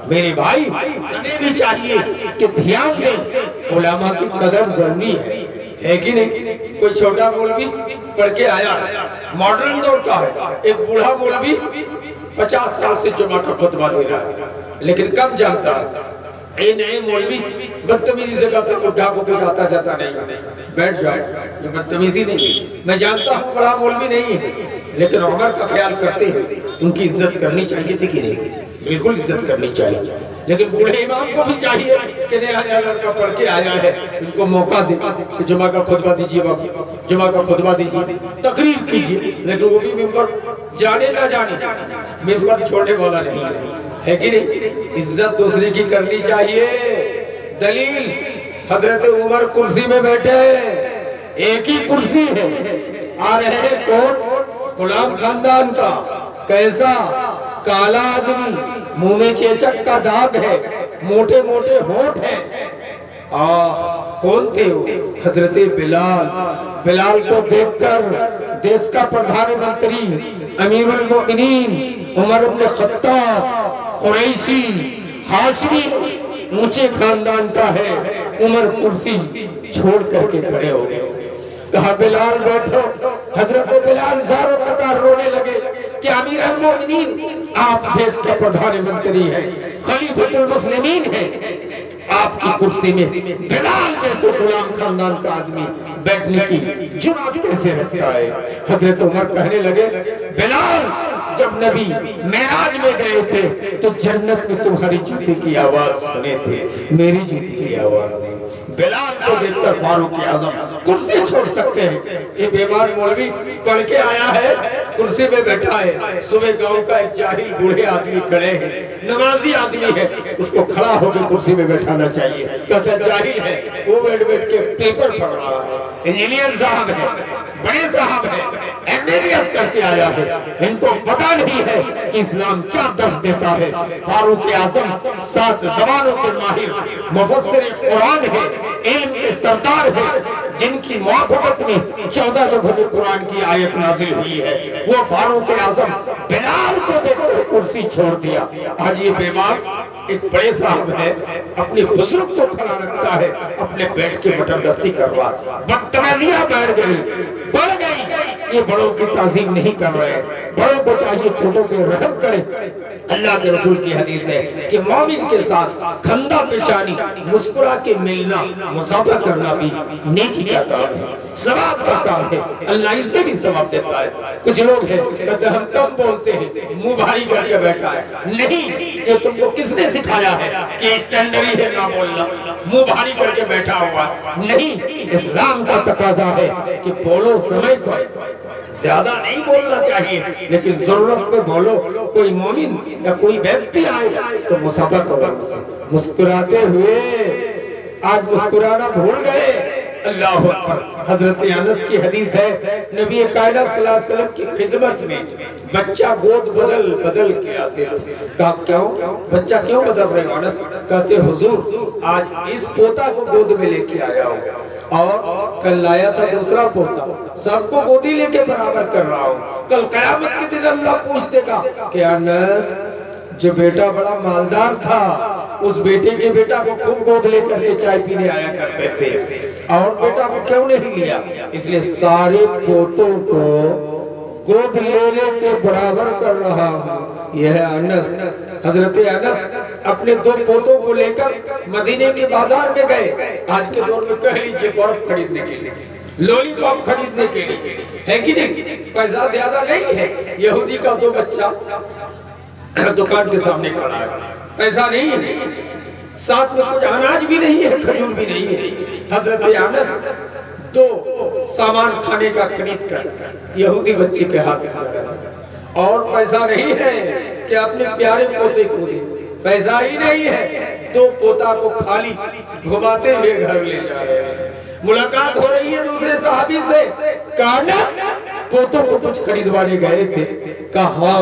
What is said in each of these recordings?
میرے بھائی ہمیں بھی چاہیے کہ دھیان دیں، علماء کی قدر ضروری ہے کہ نہیں؟ کوئی چھوٹا مولوی پڑھ کے آیا، ماڈرن دور کا ہے، ایک بوڑھا مولوی 50 سال سے جمعہ کا خطبہ دے رہا ہے، لیکن کم جانتا ہے اے نئے مولوی بدتمیزی سے کہتا ہے بڈھا کو کوئی آتا جاتا نہیں، بیٹھ جاؤ، یہ بدتمیزی نہیں ہے، میں جانتا ہوں بڑا مولوی نہیں ہے، لیکن عمر کا خیال کرتے ہیں، ان کی عزت کرنی چاہیے تھی کہ نہیں؟ بالکل عزت کرنی چاہیے، لیکن بوڑھے امام کو بھی چاہیے کہ نیا نیا لڑکا پڑھ کے آیا ہے، ان کو موقع دے کہ جمعہ کا خطبہ دیجیے، بابا جمعہ کا خطبہ دیجیے، تقریر کیجیے، لیکن وہ بھی ممبر جانے نہ جانے ممبر چھوڑنے والا نہیں ہے کہ نہیں؟ عزت دوسرے کی کرنی چاہیے۔ دلیل حضرت عمر کرسی میں بیٹھے، ایک ہی کرسی ہے، آ رہے ہیں کون؟ غلام خاندان کا، کیسا؟ کالا آدمی، منہ میں چیچک کا داغ ہے، موٹے موٹے ہونٹ ہیں۔ کون تھے وہ؟ حضرت بلال۔ بلال کو دیکھ کر دیس کا پردھان منتری امیر المؤمنین عمر بن خطاب، قریشی، ہاشمی، اونچے خاندان کا ہے، عمر کرسی چھوڑ کر کے کھڑے ہو گئے، کہا بلال بیٹھو۔ حضرت بلال زاروں قطار رونے لگے کہ امیر المؤمنین آپ دیس کے پردھان منتری ہیں، خلیفۃ المسلمین ہیں، آپ کی کرسی میں بلال جیسے غلام خاندان کا آدمی بیٹھنے کی جرأت کیسے رکھتا ہے؟ حضرت عمر کہنے لگے بلال، جب نبی معراج میں گئے تھے تو جنت میں تمہاری جوتی کی آواز سنے تھے، میری جوتی کی آواز نہیں۔ بلال کو دیکھ کر فاروق اعظم کرسی چھوڑ سکتے ہیں، یہ بیمار مولوی پڑھ کے آیا ہے، کرسی میں بیٹھا ہے، صبح گاؤں کا ایک جاہل بوڑھے آدمی کھڑے ہیں، نمازی آدمی ہے، اس کو کھڑا ہو کے کرسی میں بیٹھانا چاہیے، کہتا ہے جاہل ہے، وہ بیٹھ کے پیپر پڑھ رہا ہے، انجینئر صاحب ہے، بڑے صاحب ہے، MBBS کر کے آیا ہے، ان کو پتا نہیں ہے کہ اسلام کیا درس دیتا ہے۔ فاروق اعظم 7 زبانوں کے ماہر، مفسر قرآن ہے، علم کے سردار ہے، جن کی موافقت میں 14 جگہوں میں قرآن کی آیت نازل ہوئی ہے، وہ فاروق اعظم بلال کو دیکھ کر کرسی چھوڑ دیا۔ آج یہ بیمار ایک بڑے صاحب ہے، اپنے بزرگ کو کھڑا رکھتا ہے، اپنے بیٹھ کے مٹر دستی کروا، بدتمیزیاں بڑھ گئی، یہ بڑوں کی تعظیم نہیں کر رہے، بڑوں کو چاہیے چھوٹوں کے رحم کریں۔ اللہ کے رسول کی حدیث ہے کہ مومن کے ساتھ خندہ پیشانی، مسکرا کے ملنا، مصافحہ کرنا بھی نیکی کا کام ہے، ثواب کا کام ہے، اللہ اس میں بھی ثواب دیتا ہے۔ کچھ لوگ ہیں کہتے ہیں ہم کم بولتے ہیں، منہ بھاری کر کے بیٹھا ہے، نہیں، یہ تم کو کس نے سکھایا ہے کہ اسٹینڈری ہے نہ بولنا، منہ بھاری کر کے بیٹھا ہوا نہیں، اسلام کا تقاضا ہے کہ بولو سمے پر، زیادہ نہیں بولنا چاہیے، لیکن ضرورت پہ بولو۔ کوئی مومن یا کوئی ویکتی آئے تو مصافحہ کرو ان سے، مسکراتے ہوئے۔ آج مسکرانا بھول گئے، اللہ اکبر۔ حضرت انس کی حدیث ہے، نبی کائنات صلی اللہ علیہ وسلم کی خدمت میں بچہ گود بدل کے آتے تھے، کہا کیوں؟ بچہ کیوں بدل رہے ہو انس؟ کہتے حضور آج اس پوتا کو گود میں لے کے آیا ہوں، اور کل لایا تھا دوسرا پوتا، سب کو گودی لے کے برابر کر رہا ہوں، کل قیامت کے دن اللہ پوچھ دے گا کہ انس جو بیٹا بڑا مالدار تھا، اس بیٹے کے بیٹا کو خوب گود لے کر کے چائے پینے آیا کرتے تھے، اور بیٹا کو کیوں نہیں لیا؟ اس لیے سارے پوتوں کو گود لے کے برابر کر رہا ہوں۔ یہ ہے انس۔ حضرت انس اپنے 2 پوتوں کو لے کر مدینے کے بازار میں گئے، آج کے دور میں کہہ لیجئے برف خریدنے کے لیے، لولی پاپ خریدنے کے لیے، ہے کہ نہیں؟ پیسہ زیادہ نہیں ہے، یہودی کا 2 بچہ دکان کے سامنے کھڑا ہے، پیسہ نہیں ہے، ساتھ میں کچھ اناج بھی نہیں ہے، کھجور بھی نہیں ہے۔ حضرت انس 2 سامان کھانے کا خرید کر یہودی بچے کے ہاتھ میں دے رہا ہے، اور پیسہ نہیں ہے کہ اپنے پیارے پوتے کو دے، پیسہ ہی نہیں ہے، 2 پوتا کو خالی گھماتے ہوئے گھر لے جا رہے ہیں۔ ملاقات ہو رہی ہے دوسرے صحابی سے، کہا انس پوتوں کو کچھ خریدوانے گئے تھے، کہا ہاں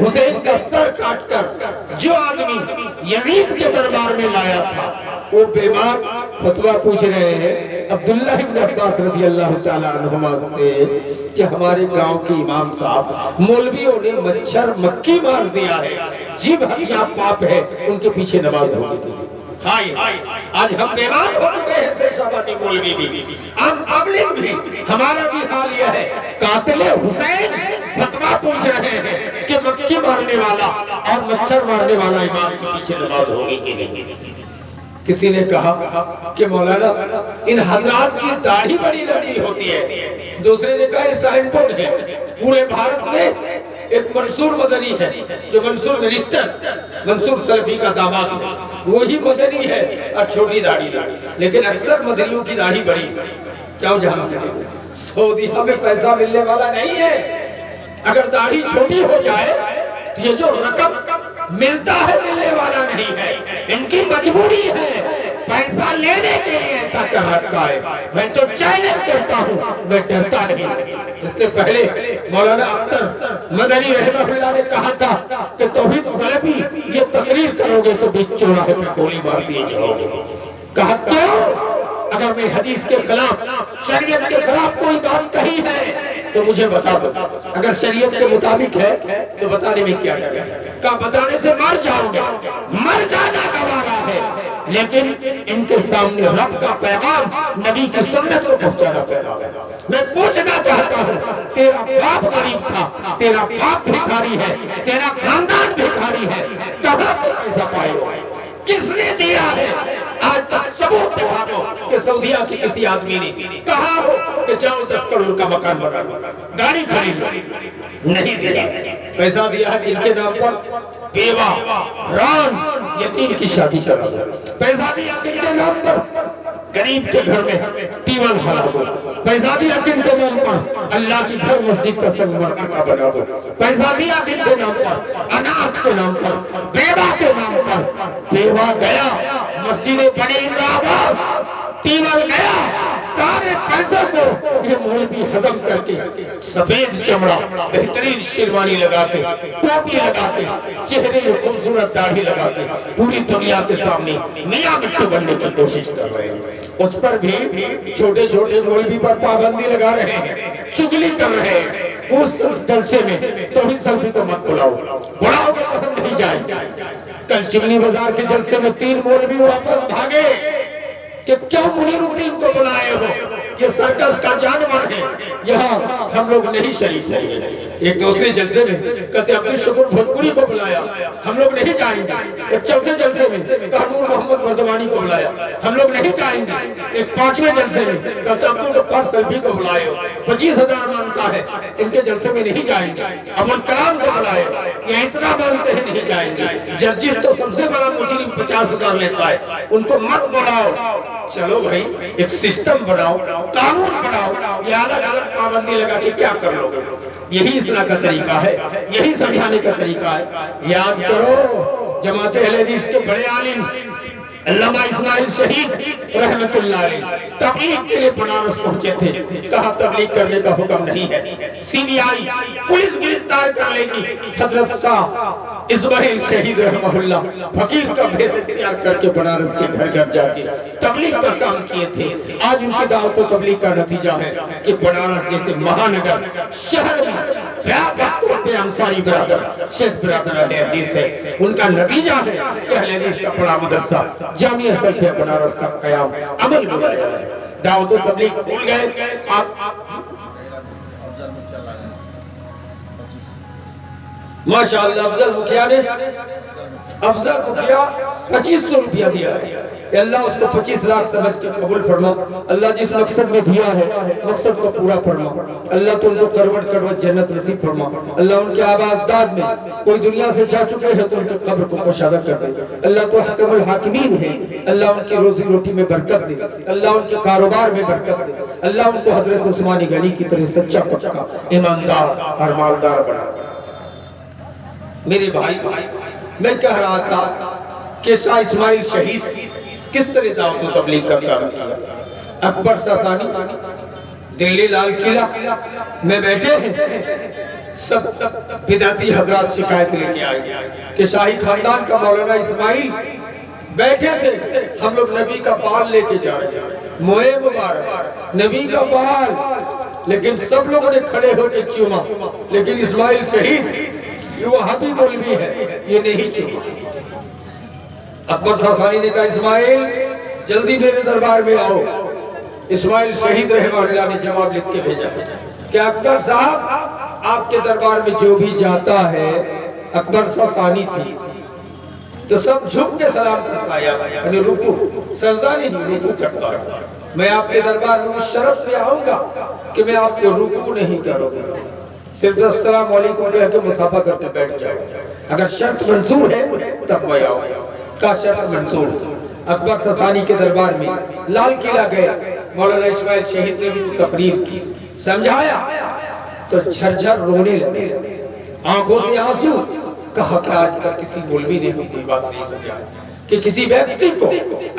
حسین کا سر کاٹ کر جو آدمی یزید کے دربار میں لایا تھا وہ بیمار فتویٰ پوچھ رہے ہیں عبداللہ ابن عباس رضی اللہ تعالیٰ عنہما سے کہ ہمارے گاؤں کی امام صاحب مولویوں نے مچھر مکھی مار دیا ہے، جب ہتھیاں پاپ ہے ان کے پیچھے نماز ہوگی۔ آج ہم بیمار ہو چکے ہیں سرشابادی مولوی بھی، ہم پبلک بھی، ہمارا بھی حال یہ ہے۔ قاتل حسین فتویٰ پوچھ رہے ہیں کہ مکھی مارنے والا اور مچھر مارنے والا امام کے پیچھے نماز ہوگی کہ نہیں۔ کسی نے کہا کہ مولانا ان حضرات کی داڑھی بڑی لمبی ہوتی ہے، دوسرے نے کہا یہ سائن بورڈ ہے، پورے بھارت میں ایک منصور مدنی ہے جو منصور منسٹر منصور سلفی کا داماد ہے، وہی مدنی ہے اور چھوٹی داڑھی، لیکن اکثر مدنیوں کی داڑھی بڑی۔ کیوں جہاں چلے سعودیہ میں پیسہ ملنے والا نہیں ہے، اگر داڑھی چھوٹی ہو جائے تو یہ جو رقم ملتا ہے ملنے والا نہیں ہے، ان کی مجبوری ہے پیسہ لینے کے لیے ایسا کر رکھا ہے۔ میں تو چیلنج کرتا ہوں، میں ڈرتا نہیں۔ اس سے پہلے مولانا اختر مدنی رحمہ اللہ نے کہا تھا کہ توحید سلفی یہ تقریر کرو گے تو بیچ چوراہے پہ گولی مار دیے جاؤ گے۔ کہا کیوں؟ اگر میں حدیث کے خلاف شریعت کے خلاف کوئی بات کہی ہے تو مجھے بتا دو، اگر شریعت کے مطابق ہے تو بتانے میں کیا ڈر ہے؟ کہا بتانے سے مر جاؤں گا، مر جانا گوارا ہے، لیکن ان کے سامنے رب کا پیغام نبی کی سنت کو پہنچانا پیغام ہے۔ میں پوچھنا چاہتا ہوں تیرا باپ غریب تھا، تیرا باپ بھکاری ہے، تیرا خاندان بھکاری ہے، کہاں سے پیسہ پائے ہو؟ کس نے دیا ہے؟ آج تک ثبوت دکھا دو کہ سعودیہ کی کسی آدمی نے کہا ہو کہ جاؤ 10 کروڑ کا مکان بنا لو، گاڑی خرید لو، نہیں دیا۔ پیسہ دیا ہے ان کے نام پر بیوہ ران یتیم کی شادی کرا دو، پیسہ دیا ان کے نام پر غریب کے گھر میں ٹیول ہلا دو، پیسہ دیا ان کے نام پر اللہ کی گھر مسجد کا سنگ مرتبہ بنا دو، پیسہ دیا ان کے نام پر اناث کے نام پر بیوہ کے نام پر۔ بیوہ گیا مسجد بنی آباس، ٹیول گیا، سارے پیسوں کو یہ مولوی ہضم کر کے سفید چمڑا بہترین شیروانی لگا کے ٹوپی لگا کے چہرے میں خوبصورت داڑھی لگا کے پوری دنیا کے سامنے میاں مٹھو بننے کی کوشش کر رہے ہیں۔ اس پر بھی چھوٹے چھوٹے مولوی پر پابندی لگا رہے ہیں، چگلی کر رہے ہیں۔ اس جلسے میں توحید سلفی کو مت بلاؤ، بلاؤ گے تو ہم نہیں جائیں گے۔ کل چگلی بازار کے جلسے میں 3 مولوی واپس بھاگے کہ کیا منیر الدین کو بلائے ہو، یہ سرکس کا جانور ہے، یہاں ہم لوگ نہیں شریک ہوں گے۔ ایک دوسرے جلسے میں کہتے عبدالشکور بھوجپوری کو بلایا، ہم لوگ نہیں جائیں گے۔ ایک چوتھے جلسے میں نور محمد مردوانی کو بلایا، ہم لوگ نہیں جائیں گے۔ ایک 5ویں جلسے میں کہتے عبدالغفار سلفی کو بلائے ہو، 25,000 مانگتا ہے، ان کے جلسے میں نہیں جائیں گے۔ ابو الکلام کو بلائے، یہ اتنا مانگتے ہیں نہیں جائیں گے۔ جرجیت تو سب سے بڑا مجرم 50,000 لیتا ہے، ان کو مت بلاؤ۔ چلو بھائی ایک سسٹم بناؤ، قانون بناؤ، یہ الگ الگ پابندی لگا کے کیا کر لو گے؟ یہی اصلاح کا طریقہ ہے، یہی سمجھانے کا طریقہ ہے۔ یاد کرو جماعت اہل حدیث کے بڑے عالم علامہ اسماعیل شہید رحمت اللہ علیہ تبلیغ کے لیے بنارس پہنچے تھے، کہا تبلیغ کرنے کا حکم نہیں ہے، CBI پولیس گرفتار کر لے گی۔ حضرت شاہ اسماعیل شہید رحمہ اللہ فقیر کا بھیس اختیار کر کے بنارس کے گھر گھر جا کے تبلیغ کا کام کیے تھے۔ آج ان کی دعوت و تبلیغ کا نتیجہ ہے کہ بنارس جیسے مہانگر شہر میں وقت پہ انصاری برادر شیخ برادر اہل حدیث ہے، ان کا نتیجہ ہے کہ اہل حدیث کا بڑا مدرسہ جامعہ سلفیہ بنارس کا قیام عمل میں آیا ہے۔ دعوت و تبلیغ بھول گئے ماشاءاللہ افضل مکھیا نے 2500 روپیہ دیا ہے۔ اللہ اس کو 25 لاکھ سمجھ کے قبول فرما، اللہ جس مقصد میں دیا ہے مقصد کو پورا فرما، اللہ تو ان کو کروڑ کروڑ جنت نصیب فرما، اللہ ان کے آبادات میں کوئی دنیا سے جا چکے ہیں تو ان کے قبر کو کشادہ کر دے، اللہ تو حکم الحاکمین ہے، اللہ ان کی روزی روٹی میں برکت دے، اللہ ان کے کاروبار میں برکت دے، اللہ ان کو حضرت عثمانی غنی کی طرح سچا پکا ایماندار اور مالدار بنا۔ میرے بھائی میں کہہ رہا تھا کہ شاہ اسماعیل شہید کس طرح دعوت و تبلیغ کا کام کیا۔ اکبر ساسانی دلی لال قلعہ میں بیٹھے ہیں، سب بدعتی حضرات شکایت لے کے آئے کہ شاہی خاندان کا مولانا اسماعیل بیٹھے تھے، ہم لوگ نبی کا بال لے کے جا رہے ہیں، موئے مبارک نبی کا بال، لیکن سب لوگوں نے کھڑے ہو کے چوما، لیکن اسماعیل شہید یہ وہابی مولوی ہے یہ نہیں چوما۔ اکبر ساسانی نے کہا اسماعیل جلدی میرے دربار میں آؤ۔ اسماعیل شہید رحمہ اللہ نے جواب لکھ کے بھیجا کہ اکبر صاحب آپ کے دربار میں جو بھی جاتا ہے، اکبر ساسانی تھی تو سب جھک کے سلام کرتا ہے، یعنی رکوع سجدہ نہیں رکوع کرتا ہے۔ میں آپ کے دربار میں اس شرط پہ آؤں گا کہ میں آپ کو رکوع نہیں کروں گا، صرف السلام علیکم کہہ کے مصافحہ کر کے بیٹھ جاؤں گا، اگر شرط منظور ہے تب میں آؤں گا۔ کا شرط منظور، اکبر ساسانی کے دربار میں لال قلعہ گئے، مولانا اسماعیل شہید نے بھی تقریر کی، سمجھایا تو جھرجھر رونے لگے، آنکھوں سے آنسو۔ کہا کہ آج تک کسی مولوی نے ہم یہ بات نہیں سمجھا کہ کسی ویکتی کو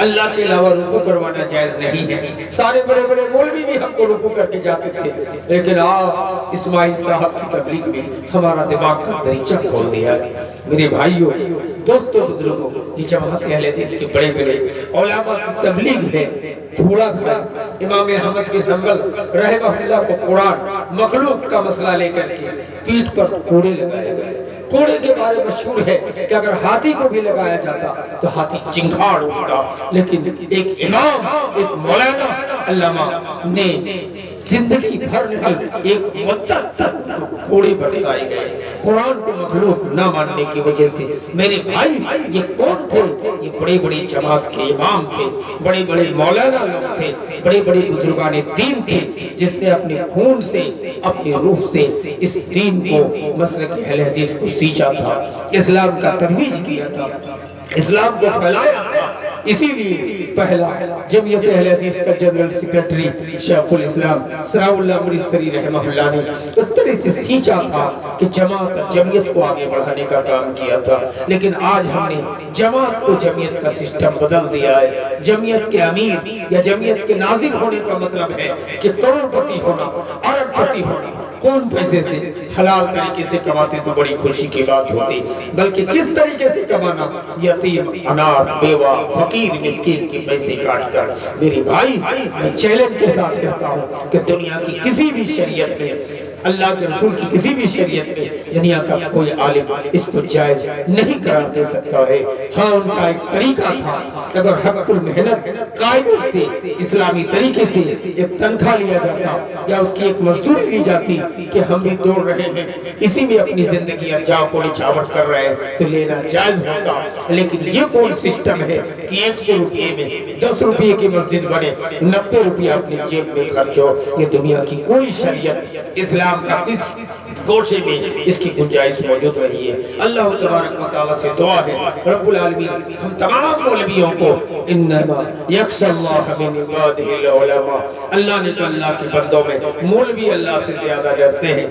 اللہ کے علاوہ رکوع کروانا جائز نہیں ہے۔ سارے بڑے بڑے مولوی بھی ہم کو رکوع کر کے جاتے تھے، لیکن اسماعیل صاحب کی تبلیغ میں ہمارا دماغ کا دریچہ کھول دیا۔ میرے بھائیوں، دوستوں، بزرگوں، یہ جماعت اہل حدیث کے بڑے بڑے علماء کی تبلیغ ہے۔ گھوڑا گھر امام احمد بن حنبل رحمہ اللہ کو قرآن مخلوق کا مسئلہ لے کر کے پیٹھ پر کوڑے لگائے گئے۔ کوڑے کے بارے مشہور ہے کہ اگر ہاتھی کو بھی لگایا جاتا تو ہاتھی چنگھاڑ اٹھتا، لیکن ایک امام، ایک مولانا علامہ نے زندگی بھر ایک مدت تک کوڑے برسائے گئے قرآن کو مخلوق نہ ماننے کی وجہ سے۔ میرے بھائی یہ کون تھے؟ یہ بڑے بڑے جماعت کے امام تھے، بڑے بڑے مولانا لوگ تھے، بڑے بڑے بزرگان دین تھے، جس نے اپنے خون سے اپنی روح سے اس دین کو مسلک اہل حدیث کو سینچا تھا، اسلام کا ترویج کیا تھا، اسلام کو پھیلایا تھا۔ اسی لیے پہلا جمعیت اہل حدیث کا جنرل سیکریٹری شیخ الاسلام ثناء اللہ امرتسری رحمہ اللہ نے اس طرح سے سینچا تھا کہ جماعت اور جمعیت کو آگے بڑھانے کا کام کیا تھا۔ لیکن آج ہم نے جماعت کو جمعیت کا سسٹم بدل دیا ہے۔ جمعیت کے امیر یا جمعیت کے ناظم ہونے کا مطلب ہے کہ کروڑ پتی ہونا، ارب پتی ہونا۔ کون پیسے سے حلال طریقے سے کماتے تو بڑی خوشی کی بات ہوتی، بلکہ کس طریقے سے کمانا، یتیم، اناتھ، بیوہ، فقیر، مسکین کے پیسے کاٹ کر۔ میرے بھائی میں چیلنج کے ساتھ کہتا ہوں کہ دنیا کی کسی بھی شریعت میں، اللہ کے رسول کی کسی بھی شریعت میں دنیا کا کوئی عالم اس کو جائز نہیں قرار دے سکتا ہے۔ ہاں ان کا ایک طریقہ تھا کہ اگر حق المحنت قاعدے سے اسلامی طریقے سے ایک تنخواہ لیا جاتا یا اس کی ایک مزدوری لی جاتی کہ ہم بھی دوڑ رہے ہیں، اسی میں اپنی زندگی ارجاؤ کو نچھاور کر رہے ہیں تو لینا جائز ہوتا۔ لیکن یہ کون سسٹم ہے کہ 100 روپے میں 10 روپے کی مسجد بنے، 90 روپے اپنی جیب میں خرچ ہو؟ یہ دنیا کی کوئی شریعت اسلام کا اس گوشے میں اس کی گنجائش موجود رہی ہے۔ اللہ تبارک و تعالیٰ سے دعا ہے رب العالمین ہم تمام مولویوں کو انما یخشی اللہ من عبادہ العلماء، اللہ نے تو اللہ کے بندوں میں مولوی اللہ سے زیادہ ڈرتے ہیں۔